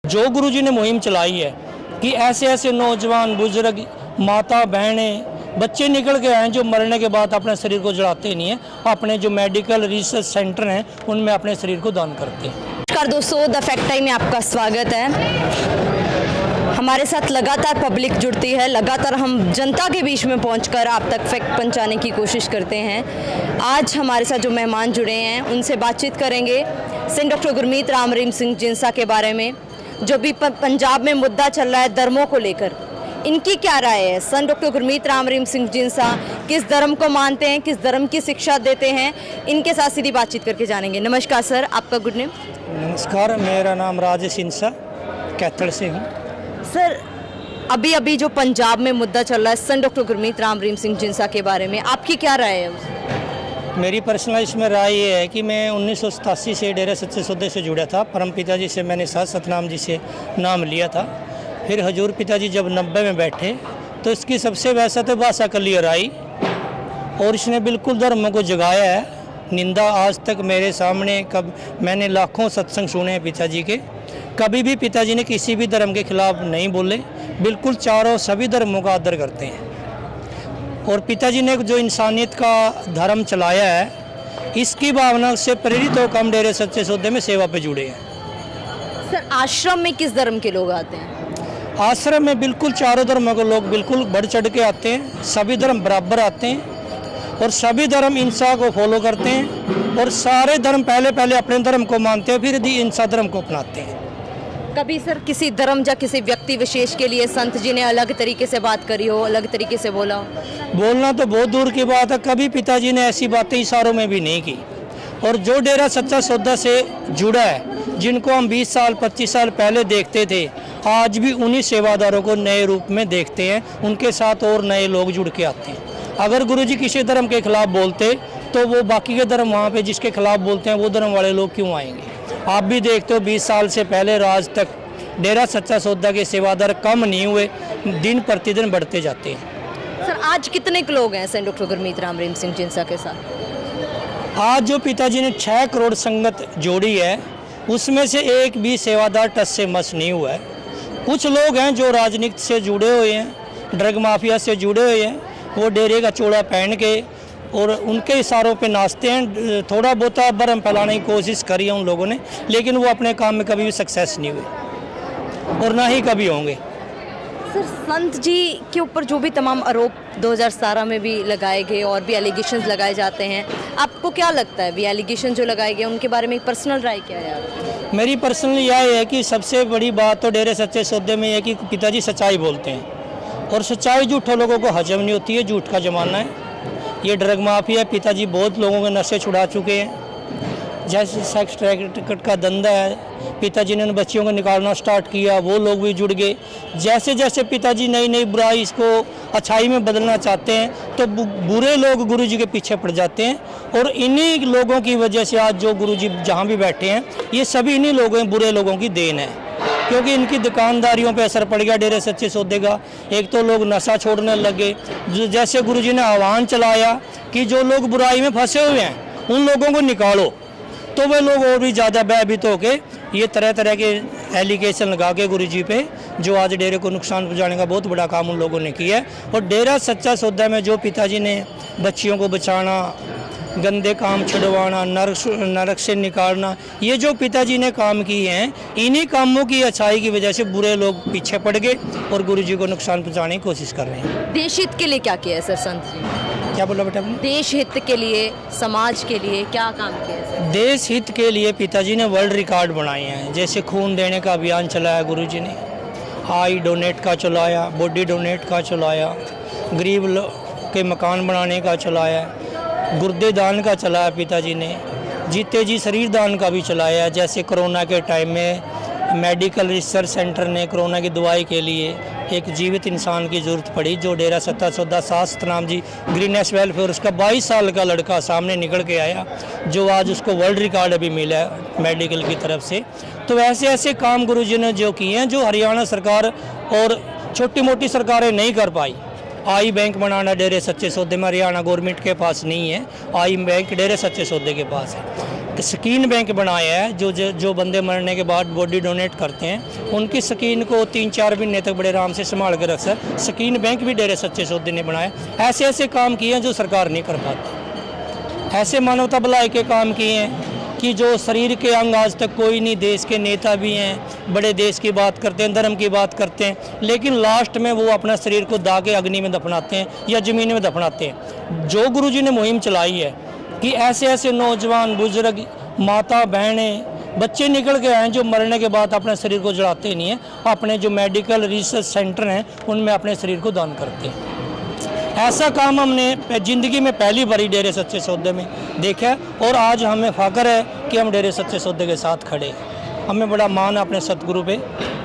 जो गुरुजी ने मुहिम चलाई है कि ऐसे ऐसे नौजवान बुजुर्ग माता बहनें बच्चे निकल के आए जो मरने के बाद अपने शरीर को जलाते नहीं हैं, अपने जो मेडिकल रिसर्च सेंटर हैं उनमें अपने शरीर को दान करते हैं। नमस्कार दोस्तों, द फैक्ट टाइम में आपका स्वागत है। हमारे साथ लगातार पब्लिक जुड़ती है, लगातार हम जनता के बीच में पहुंचकर आप तक फैक्ट पहुंचाने की कोशिश करते हैं। आज हमारे साथ जो मेहमान जुड़े हैं उनसे बातचीत करेंगे सेंट डॉक्टर गुरमीत राम रहीम सिंह जिंसा के बारे में। जो भी पंजाब में मुद्दा चल रहा है धर्मों को लेकर, इनकी क्या राय है। संत डॉक्टर गुरमीत राम रहीम सिंह जिंसा किस धर्म को मानते हैं, किस धर्म की शिक्षा देते हैं, इनके साथ सीधी बातचीत करके जानेंगे। नमस्कार सर, आपका गुड नेम। नमस्कार, मेरा नाम राजेश इंसा कैथल से हूँ। सर, अभी अभी जो पंजाब में मुद्दा चल रहा है संत डॉक्टर गुरमीत राम रहीम सिंह जिंसा के बारे में, आपकी क्या राय है। मेरी पर्सनल इसमें राय ये है कि मैं 1987 से डेरा सच्चे सौदे से जुड़ा था। परम पिताजी से मैंने साथ सतनाम जी से नाम लिया था। फिर हजूर पिताजी जब 90 में बैठे तो इसकी सबसे वैसा तो भाषा क्लियर आई और इसने बिल्कुल धर्म को जगाया है। निंदा आज तक मेरे सामने कब मैंने लाखों सत्संग सुने हैं पिताजी के, कभी भी पिताजी ने किसी भी धर्म के खिलाफ नहीं बोले, बिल्कुल चारों सभी धर्मों का आदर करते हैं। और पिताजी ने जो इंसानियत का धर्म चलाया है, इसकी भावना से प्रेरित होकर हम डेरे सच्चे सौदे में सेवा पे जुड़े हैं। सर, आश्रम में किस धर्म के लोग आते हैं। आश्रम में बिल्कुल चारों धर्मों के लोग बिल्कुल बढ़ चढ़ के आते हैं, सभी धर्म बराबर आते हैं और सभी धर्म इंसान को फॉलो करते हैं और सारे धर्म पहले अपने धर्म को मानते हैं, फिर इंसान धर्म को अपनाते हैं। कभी सर किसी धर्म या किसी व्यक्ति विशेष के लिए संत जी ने अलग तरीके से बात करी हो, अलग तरीके से बोला हो। बोलना तो बहुत दूर की बात है, कभी पिताजी ने ऐसी बातें इशारों में भी नहीं की। और जो डेरा सच्चा सौदा से जुड़ा है, जिनको हम 20 साल 25 साल पहले देखते थे, आज भी उन्हीं सेवादारों को नए रूप में देखते हैं। उनके साथ और नए लोग जुड़ के आते हैं। अगर गुरुजी किसी धर्म के खिलाफ बोलते तो वो बाकी के धर्म वहाँ पे जिसके खिलाफ बोलते हैं वो धर्म वाले लोग क्यों आएंगे। आप भी देखते हो 20 साल से पहले आज तक डेरा सच्चा सौदा के सेवादार कम नहीं हुए, दिन प्रतिदिन बढ़ते जाते हैं। सर, आज कितने लोग हैं सेंट डॉक्टर गुरमीत राम रहीम सिंह जिंसा के साथ। आज जो पिताजी ने 6 करोड़ संगत जोड़ी है, उसमें से एक भी सेवादार टस से मस नहीं हुआ है। कुछ लोग हैं जो राजनीति से जुड़े हुए हैं, ड्रग माफिया से जुड़े हुए हैं, वो डेरे का चोड़ा पहन के और उनके इशारों पे नाचते हैं। थोड़ा बहुत भरम फैलाने की कोशिश करी है उन लोगों ने, लेकिन वो अपने काम में कभी भी सक्सेस नहीं हुए और ना ही कभी होंगे। सर, संत जी के ऊपर जो भी तमाम आरोप 2017 में भी लगाए गए और भी एलिगेशंस लगाए जाते हैं, आपको क्या लगता है भी एलिगेशन जो लगाए गए उनके बारे में पर्सनल राय क्या है आपकी। मेरी पर्सनल यह है कि सबसे बड़ी बात तो डेरे सच्चे सौदे में है कि पिताजी सच्चाई बोलते हैं और सच्चाई झूठों लोगों को हजम नहीं होती है। झूठ का ज़माना है, ये ड्रग माफिया। पिताजी बहुत लोगों के नशे छुड़ा चुके हैं। जैसे सेक्स टिकट का धंधा है, पिताजी ने उन बच्चियों को निकालना स्टार्ट किया, वो लोग भी जुड़ गए। जैसे जैसे पिताजी नई नई बुराई इसको अच्छाई में बदलना चाहते हैं तो बुरे लोग गुरुजी के पीछे पड़ जाते हैं। और इन्हीं लोगों की वजह से आज जो गुरुजी जहाँ भी बैठे हैं, ये सभी इन्हीं लोगों बुरे लोगों की देन है, क्योंकि इनकी दुकानदारियों पे असर पड़ गया डेरे सच्चे सौदे का। एक तो लोग नशा छोड़ने लगे। जैसे गुरुजी ने आह्वान चलाया कि जो लोग बुराई में फंसे हुए हैं उन लोगों को निकालो, तो वे लोग और भी ज़्यादा भयभीत होके ये तरह तरह के एलिगेशन लगा के गुरुजी पे जो आज डेरे को नुकसान पहुंचाने का बहुत बड़ा काम उन लोगों ने किया है। और डेरा सच्चा सौदा में जो पिताजी ने बच्चियों को बचाना, गंदे काम छुड़वाना, नरक से निकालना, ये जो पिताजी ने काम किए हैं, इन्हीं कामों की अच्छाई की वजह से बुरे लोग पीछे पड़ गए और गुरुजी को नुकसान पहुंचाने की कोशिश कर रहे हैं। देश हित के लिए क्या किया है सर संत जी। क्या बोला बेटा आपने। देश हित के लिए, समाज के लिए क्या काम किया है सर। देश हित के लिए पिताजी ने वर्ल्ड रिकॉर्ड बनाए हैं। जैसे खून देने का अभियान चलाया गुरुजी ने, आई डोनेट का चलाया, बॉडी डोनेट का चलाया, गरीब के मकान बनाने का चलाया, गुर्दे दान का चलाया पिताजी ने, जीते जी शरीर दान का भी चलाया। जैसे कोरोना के टाइम में मेडिकल रिसर्च सेंटर ने कोरोना की दवाई के लिए एक जीवित इंसान की ज़रूरत पड़ी, जो डेरा सच्चा सौदा सास सतनाम जी ग्रीनेस वेलफेयर, उसका 22 साल का लड़का सामने निकल के आया, जो आज उसको वर्ल्ड रिकॉर्ड अभी मिला है मेडिकल की तरफ से। तो ऐसे ऐसे काम गुरुजी ने जो किए हैं, जो हरियाणा सरकार और छोटी मोटी सरकारें नहीं कर पाई। आई बैंक बनाना डेरे सच्चे सौदे में हरियाणा गवर्नमेंट के पास नहीं है, आई बैंक डेरे सच्चे सौदे के पास है। स्किन बैंक बनाया है, जो बंदे मरने के बाद बॉडी डोनेट करते हैं उनकी स्किन को 3-4 महीने तक बड़े आराम से संभाल के रख सकते। स्किन बैंक भी डेरे सच्चे सौदे ने बनाया। ऐसे ऐसे काम किए हैं जो सरकार नहीं कर पाती। ऐसे मानवता भलाई के काम किए हैं कि जो शरीर के अंग आज तक कोई नहीं। देश के नेता भी हैं, बड़े देश की बात करते हैं, धर्म की बात करते हैं, लेकिन लास्ट में वो अपना शरीर को दागे अग्नि में दफनाते हैं या ज़मीन में दफनाते हैं। जो गुरुजी ने मुहिम चलाई है कि ऐसे ऐसे नौजवान, बुजुर्ग, माता, बहनें, बच्चे निकल के आए जो मरने के बाद अपने शरीर को जलाते नहीं हैं, अपने जो मेडिकल रिसर्च सेंटर हैं उनमें अपने शरीर को दान करते हैं। ऐसा काम हमने ज़िंदगी में पहली बारी डेरे सच्चे सौदे में देखा है और आज हमें फ़ख्र है कि हम डेरे सच्चे सौदे के साथ खड़े हैं। हमें बड़ा मान है अपने सतगुरु पे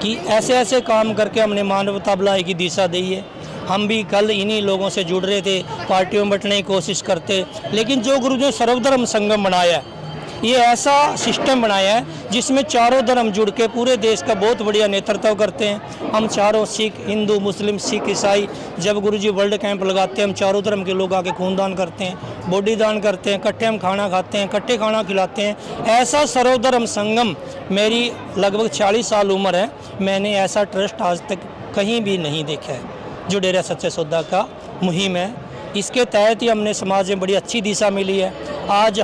कि ऐसे ऐसे काम करके हमने मानवता भलाई की दिशा दी है। हम भी कल इन्हीं लोगों से जुड़ रहे थे, पार्टियों में बटने की कोशिश करते, लेकिन जो गुरु ने सर्वधर्म संगम बनाया है, ये ऐसा सिस्टम बनाया है जिसमें चारों धर्म जुड़ के पूरे देश का बहुत बढ़िया नेतृत्व करते हैं। हम चारों, सिख, हिंदू, मुस्लिम, सिख, ईसाई, जब गुरुजी वर्ल्ड कैंप लगाते हैं हम चारों धर्म के लोग आके खूनदान करते हैं, बॉडी दान करते हैं, इकट्ठे हम खाना खाते हैं, इकट्ठे खाना खिलाते हैं। ऐसा सर्वधर्म संगम, मेरी लगभग 40 साल उम्र है, मैंने ऐसा ट्रस्ट आज तक कहीं भी नहीं देखा है जो डेरा सच्चे सौदा का मुहिम है। इसके तहत ही हमने समाज में बड़ी अच्छी दिशा मिली है। आज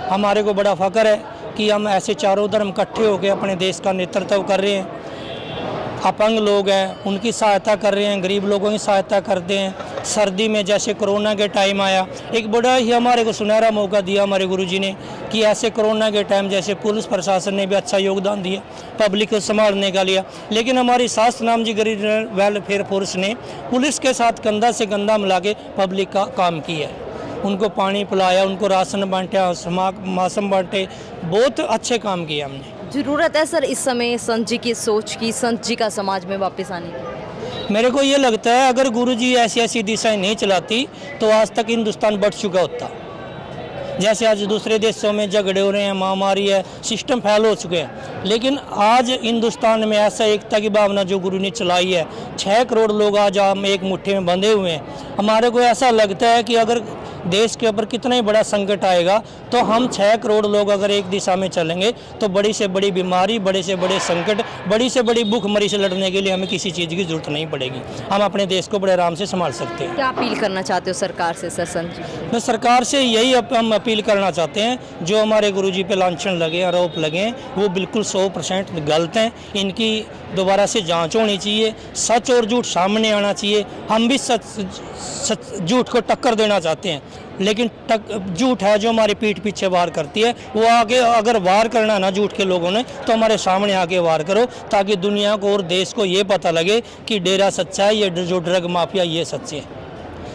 हमारे को बड़ा फ़ख्र है कि हम ऐसे चारों धर्म इकट्ठे होकर अपने देश का नेतृत्व कर रहे हैं। अपंग लोग हैं उनकी सहायता कर रहे हैं, गरीब लोगों की सहायता करते हैं। सर्दी में जैसे कोरोना के टाइम आया, एक बड़ा ही हमारे को सुनहरा मौका दिया हमारे गुरुजी ने कि ऐसे कोरोना के टाइम जैसे पुलिस प्रशासन ने भी अच्छा योगदान दिया, पब्लिक को संभालने का लिया, लेकिन हमारी शास्त्र नाम जी गरीब वेलफेयर फोर्स ने पुलिस के साथ कंधा से कंधा मिला के पब्लिक का काम किया। उनको पानी पिलाया, उनको राशन बांटा, मासम बांटे, बहुत अच्छे काम किए हमने। ज़रूरत है सर इस समय संत जी की सोच की, संत जी का समाज में वापस आने की? मेरे को ये लगता है अगर गुरुजी ऐसी ऐसी दिशाएं नहीं चलाती तो आज तक हिंदुस्तान बढ़ चुका होता। जैसे आज दूसरे देशों में झगड़े हो रहे हैं, महामारी है, सिस्टम फैल हो चुके हैं, लेकिन आज हिंदुस्तान में ऐसा एकता की भावना जो गुरु ने चलाई है, 6 करोड़ लोग आज हम एक मुट्ठी में बंधे हुए हैं। हमारे को ऐसा लगता है कि अगर देश के ऊपर कितना ही बड़ा संकट आएगा तो हम 6 करोड़ लोग अगर एक दिशा में चलेंगे तो बड़ी से बड़ी बीमारी, बड़े से बड़े संकट, बड़ी से बड़ी भूखमरी से लड़ने के लिए हमें किसी चीज़ की जरूरत नहीं पड़ेगी। हम अपने देश को बड़े आराम से संभाल सकते हैं। क्या अपील करना चाहते हो सरकार से सर संत जी? मैं सरकार से यही हम अपील करना चाहते हैं, जो हमारे गुरुजी पे लांछन लगे, आरोप लगे, वो बिल्कुल 100% गलत हैं। इनकी दोबारा से जांच होनी चाहिए, सच और झूठ सामने आना चाहिए। हम भी सच झूठ को टक्कर देना चाहते हैं, लेकिन झूठ है जो हमारी पीठ पीछे वार करती है, वो आगे अगर वार करना ना झूठ के लोगों ने तो हमारे सामने आके वार करो, ताकि दुनिया को और देश को ये पता लगे कि डेरा सच्चा है, ये जो ड्रग माफिया ये सच्चे हैं।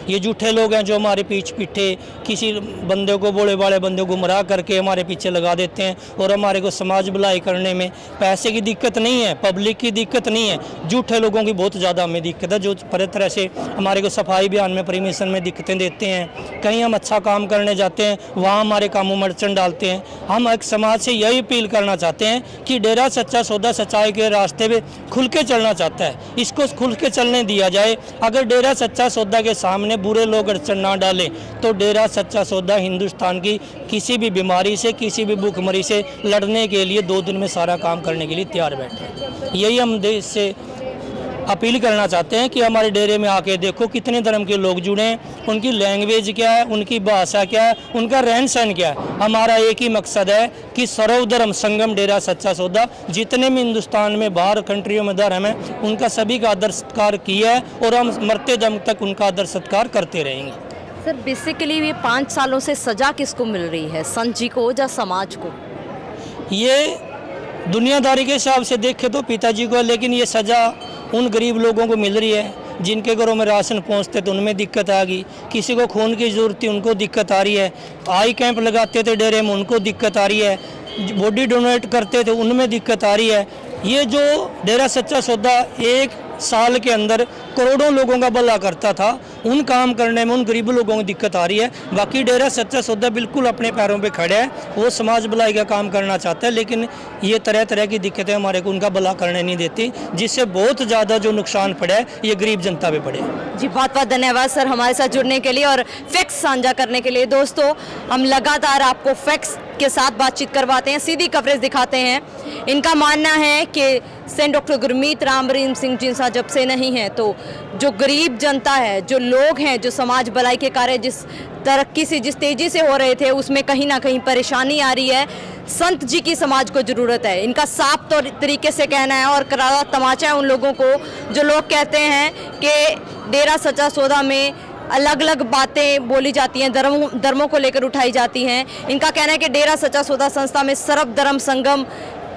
ये झूठे लोग हैं जो हमारे पीछे किसी बंदे को, बोले वाले बंदे को गुमराह करके हमारे पीछे लगा देते हैं, और हमारे को समाज भलाई करने में पैसे की दिक्कत नहीं है, पब्लिक की दिक्कत नहीं है, झूठे लोगों की बहुत ज़्यादा हमें दिक्कत है, जो पूरी तरह से हमारे को सफाई अभियान में परमिशन में दिक्कतें देते हैं। कहीं हम अच्छा काम करने जाते हैं वहाँ हमारे कामों में अड़चन डालते हैं। हम एक समाज से यही अपील करना चाहते हैं कि डेरा सच्चा सौदा सच्चाई के रास्ते पे खुल के चलना चाहता है, इसको खुल के चलने दिया जाए। अगर डेरा सच्चा सौदा के सामने बुरे लोग अड़चन ना डालें तो डेरा सच्चा सौदा हिंदुस्तान की किसी भी बीमारी से, किसी भी भूखमरी से लड़ने के लिए 2 दिन में सारा काम करने के लिए तैयार बैठे। यही हम देश से अपील करना चाहते हैं कि हमारे डेरे में आके देखो कितने धर्म के लोग जुड़े हैं, उनकी लैंग्वेज क्या है, उनकी भाषा क्या है, उनका रहन सहन क्या है। हमारा एक ही मकसद है कि सर्वधर्म संगम डेरा सच्चा सौदा, जितने भी हिंदुस्तान में बाहर कंट्रियों में धर्म है, उनका सभी का आदर सत्कार किया है और हम मरते दम तक उनका आदर सत्कार करते रहेंगे। सर बेसिकली ये 5 सालों से सज़ा किसको मिल रही है, संत जी को या समाज को? ये दुनियादारी के हिसाब से देखें तो पिताजी को, लेकिन ये सज़ा उन गरीब लोगों को मिल रही है जिनके घरों में राशन पहुंचते तो उनमें दिक्कत आ गई, किसी को खून की ज़रूरत थी उनको दिक्कत आ रही है, आई कैंप लगाते थे डेरे में उनको दिक्कत आ रही है, बॉडी डोनेट करते थे उनमें दिक्कत आ रही है। ये जो डेरा सच्चा सौदा 1 साल के अंदर करोड़ों लोगों का भला करता था, उन काम करने में उन गरीब लोगों को दिक्कत आ रही है। बाकी डेरा सच्चा सौदा बिल्कुल अपने पैरों पे खड़ा है, वो समाज भलाई का काम करना चाहता है, लेकिन ये तरह तरह की दिक्कतें हमारे को उनका भला करने नहीं देती, जिससे बहुत ज़्यादा जो नुकसान पड़ा है ये गरीब जनता पे पड़े। जी बहुत बहुत धन्यवाद सर हमारे साथ जुड़ने के लिए और फैक्ट्स साझा करने के लिए। दोस्तों हम लगातार आपको फैक्ट्स के साथ बातचीत करवाते हैं, सीधी कवरेज दिखाते हैं। इनका मानना है कि सेंट डॉक्टर गुरमीत राम रहीम सिंह जिनसा जब से नहीं है तो जो गरीब जनता है, जो लोग हैं, जो समाज भलाई के कार्य जिस तरक्की से जिस तेज़ी से हो रहे थे उसमें कहीं ना कहीं परेशानी आ रही है। संत जी की समाज को ज़रूरत है, इनका साफ तरीके से कहना है और करारा तमाचा है उन लोगों को जो लोग कहते हैं कि डेरा सच्चा सौदा में अलग अलग बातें बोली जाती हैं, धर्मों को लेकर उठाई जाती हैं। इनका कहना है कि डेरा सच्चा सौदा संस्था में सर्व धर्म संगम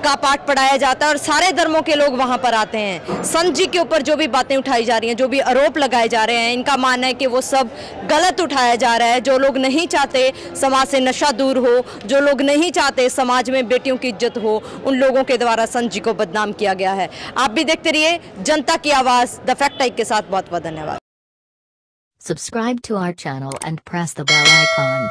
का पाठ पढ़ाया जाता है और सारे धर्मों के लोग वहां पर आते हैं। संत जी के ऊपर जो भी बातें उठाई जा रही हैं, जो भी आरोप लगाए जा रहे हैं, इनका मानना है कि वो सब गलत उठाया जा रहा है। जो लोग नहीं चाहते समाज से नशा दूर हो, जो लोग नहीं चाहते समाज में बेटियों की इज्जत हो, उन लोगों के द्वारा संत जी को बदनाम किया गया है। आप भी देखते रहिए जनता की आवाज़ द फैक्ट टाइप के साथ। बहुत बहुत धन्यवाद। Subscribe to our channel and press the bell icon.